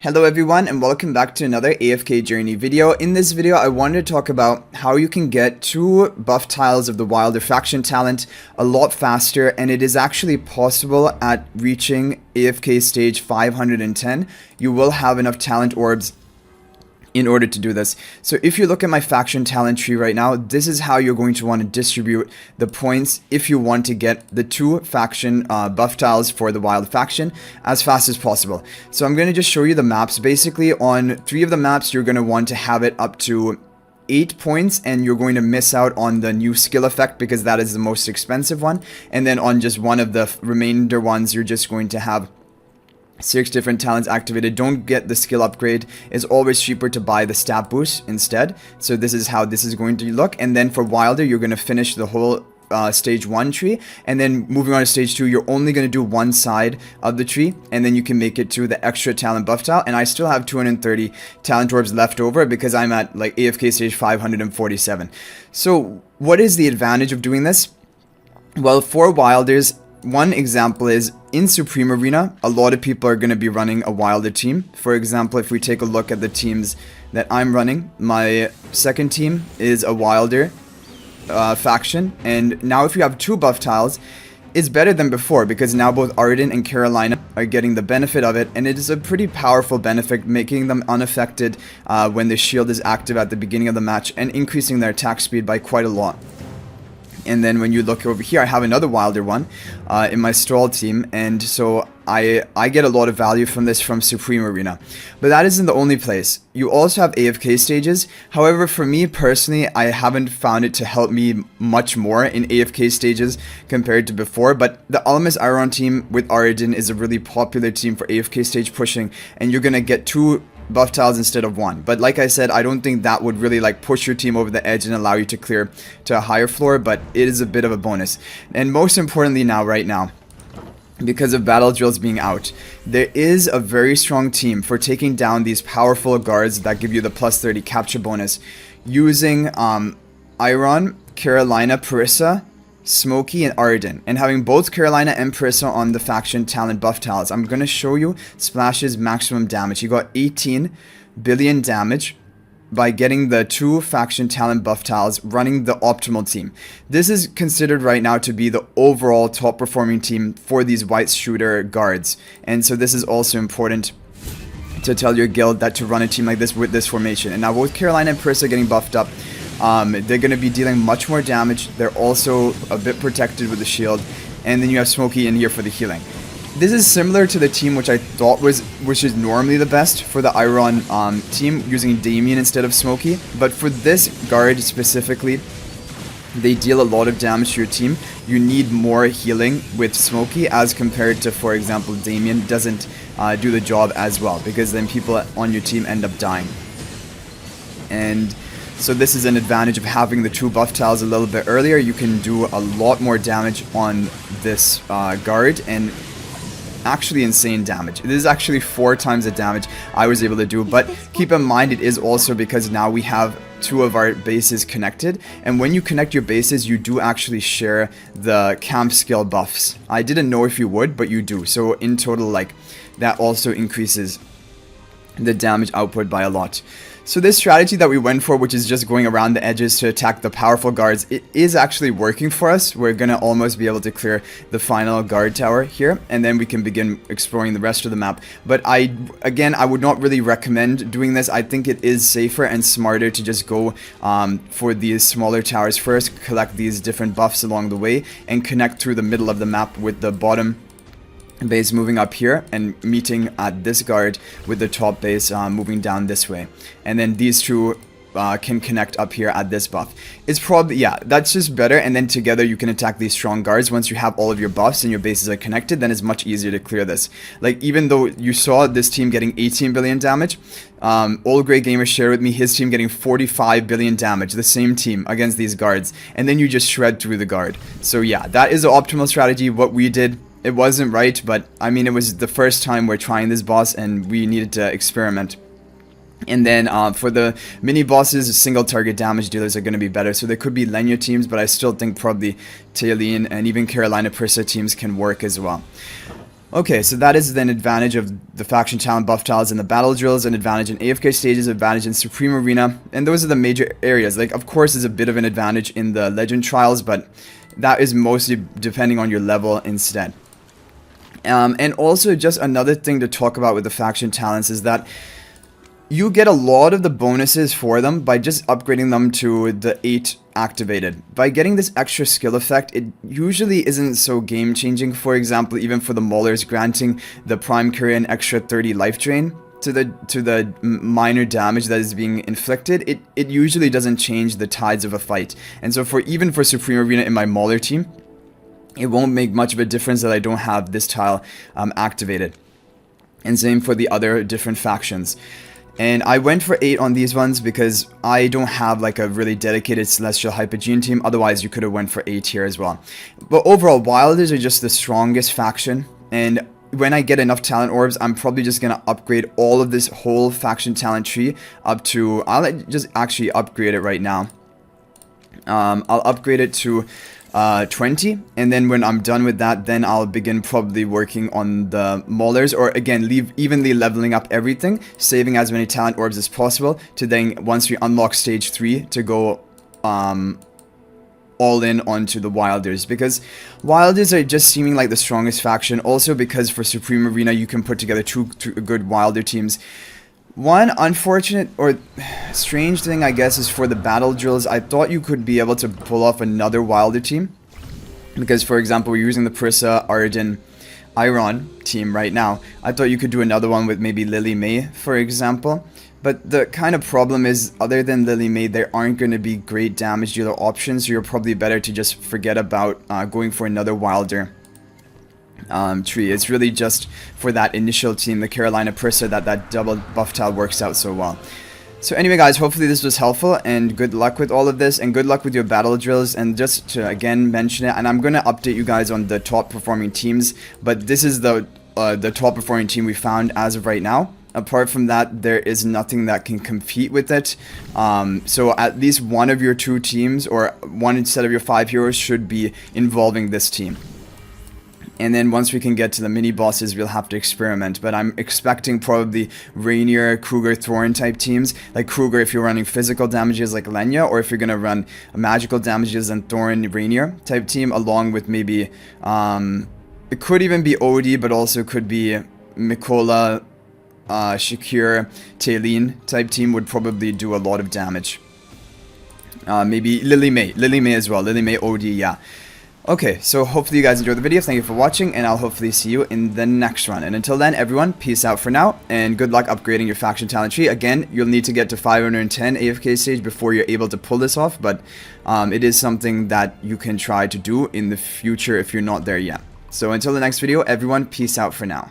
Hello everyone and welcome back to another AFK journey video. In this video I wanted to talk about how you can get 2 buff tiles of the Wilder faction talent a lot faster, and it is actually possible at reaching AFK stage 510. You will have enough talent orbs in order to do this. So if you look at my faction talent tree right now, this is how you're going to want to distribute the points if you want to get the 2 faction buff tiles for the wild faction as fast as possible. So I'm going to just show you the maps. Basically on 3 of the maps you're going to want to have it up to 8 points, and you're going to miss out on the new skill effect because that is the most expensive one. And then on just one of the remainder ones you're just going to have 6 different talents activated. Don't get the skill upgrade. It's always cheaper to buy the stat boost instead. So this is how this is going to look. And then for Wilder, you're going to finish the whole stage 1 tree, and then moving on to stage 2, you're only going to do one side of the tree, and then you can make it to the extra talent buff tile. And I still have 230 talent orbs left over because I'm at like AFK stage 547. So what is the advantage of doing this? Well, for Wilders, one example is in Supreme Arena, a lot of people are going to be running a Wilder team. For example, if we take a look at the teams that I'm running, my second team is a Wilder faction. And now if you have 2 buff tiles, it's better than before because now both Arden and Carolina are getting the benefit of it. And it is a pretty powerful benefit, making them unaffected when the shield is active at the beginning of the match and increasing their attack speed by quite a lot. And then when you look over here, I have another Wilder one in my stall team, and so I get a lot of value from this from Supreme Arena. But that isn't the only place. You also have AFK stages. However, for me personally, I haven't found it to help me much more in AFK stages compared to before. But the Almas Iron team with Arden is a really popular team for AFK stage pushing, and you're gonna get 2 buff tiles instead of 1. But like I said, I don't think that would really like push your team over the edge and allow you to clear to a higher floor, but it is a bit of a bonus. And most importantly right now, because of battle drills being out, there is a very strong team for taking down these powerful guards that give you the plus 30 capture bonus using Iron, Carolina, Parissa, Smokey, and Arden, and having both Carolina and Parissa on the faction talent buff tiles. I'm going to show you Splash's maximum damage. He got 18 billion damage by getting the 2 faction talent buff tiles running the optimal team. This is considered right now to be the overall top performing team for these white shooter guards, and so this is also important to tell your guild that to run a team like this with this formation. And now both Carolina and Parissa are getting buffed up. They're going to be dealing much more damage. They're also a bit protected with the shield. And then you have Smokey in here for the healing. This is similar to the team which I thought which is normally the best for the Iron team, using Damien instead of Smokey. But for this guard specifically, they deal a lot of damage to your team. You need more healing with Smokey as compared to, for example, Damien doesn't do the job as well, because then people on your team end up dying. And so this is an advantage of having the 2 buff tiles a little bit earlier. You can do a lot more damage on this guard, and actually insane damage. This is actually 4 times the damage I was able to do, but keep in mind it is also because now we have 2 of our bases connected, and when you connect your bases you do actually share the camp skill buffs. I didn't know if you would, but you do. So in total, like, that also increases the damage output by a lot. So this strategy that we went for, which is just going around the edges to attack the powerful guards, it is actually working for us. We're going to almost be able to clear the final guard tower here, and then we can begin exploring the rest of the map. But I would not really recommend doing this. I think it is safer and smarter to just go for these smaller towers first, collect these different buffs along the way, and connect through the middle of the map with the bottom base moving up here and meeting at this guard with the top base moving down this way, and then these 2 can connect up here at this buff. It's probably, yeah, that's just better. And then together you can attack these strong guards. Once you have all of your buffs and your bases are connected, then it's much easier to clear this. Like, even though you saw this team getting 18 billion damage, Old Grey Gamer shared with me his team getting 45 billion damage, the same team against these guards, and then you just shred through the guard. So yeah, that is the optimal strategy. What we did, it wasn't right, but I mean, it was the first time we're trying this boss and we needed to experiment. And then for the mini bosses, single target damage dealers are going to be better. So there could be Lenya teams, but I still think probably Taeline and even Carolina Parissa teams can work as well. Okay, so that is an advantage of the faction talent buff tiles in the battle drills, an advantage in AFK stages, advantage in Supreme Arena, and those are the major areas. Like, of course, there's a bit of an advantage in the Legend Trials, but that is mostly depending on your level instead. And also, just another thing to talk about with the faction talents is that you get a lot of the bonuses for them by just upgrading them to the 8 activated. By getting this extra skill effect, it usually isn't so game changing. For example, even for the Maulers, granting the Prime Courier an extra 30 life drain to the minor damage that is being inflicted, it usually doesn't change the tides of a fight. And so even for Supreme Arena in my Mauler team, it won't make much of a difference that I don't have this tile activated. And same for the other different factions. And I went for 8 on these ones because I don't have like a really dedicated Celestial Hypogean team. Otherwise, you could have went for 8 here as well. But overall, Wilders are just the strongest faction. And when I get enough talent orbs, I'm probably just going to upgrade all of this whole faction talent tree up to... I'll just actually upgrade it right now. I'll upgrade it to 20, and then when I'm done with that, then I'll begin probably working on the Maulers, or again, evenly leveling up everything, saving as many talent orbs as possible, to then, once we unlock stage 3, to go all in onto the Wilders, because Wilders are just seeming like the strongest faction. Also because for Supreme Arena, you can put together two good Wilder teams. One unfortunate or strange thing, I guess, is for the battle drills. I thought you could be able to pull off another Wilder team. Because, for example, we're using the Prissa, Arden, Iron team right now. I thought you could do another one with maybe Lily May, for example. But the kind of problem is, other than Lily May, there aren't going to be great damage dealer options. So you're probably better to just forget about going for another Wilder tree. It's really just for that initial team, the Carolina Prissa, that double buff tile works out so well. So anyway, guys, hopefully this was helpful, and good luck with all of this, and good luck with your battle drills. And just to again mention it, and I'm going to update you guys on the top performing teams, but this is the top performing team we found as of right now. Apart from that, there is nothing that can compete with it. So at least one of your 2 teams, or one instead of your 5 heroes, should be involving this team. And then once we can get to the mini bosses, we'll have to experiment. But I'm expecting probably Rainier, Kruger, Thorin type teams. Like Kruger if you're running physical damages like Lenya, or if you're going to run magical damages, and Thorin, Rainier type team, along with maybe, it could even be Odie, but also could be Mikola, Shakir, Taylene type team would probably do a lot of damage. Maybe Lily May as well. Lily May, Odie, yeah. Okay, so hopefully you guys enjoyed the video. Thank you for watching, and I'll hopefully see you in the next run. And until then, everyone, peace out for now, and good luck upgrading your faction talent tree. Again, you'll need to get to 510 AFK stage before you're able to pull this off, but it is something that you can try to do in the future if you're not there yet. So until the next video, everyone, peace out for now.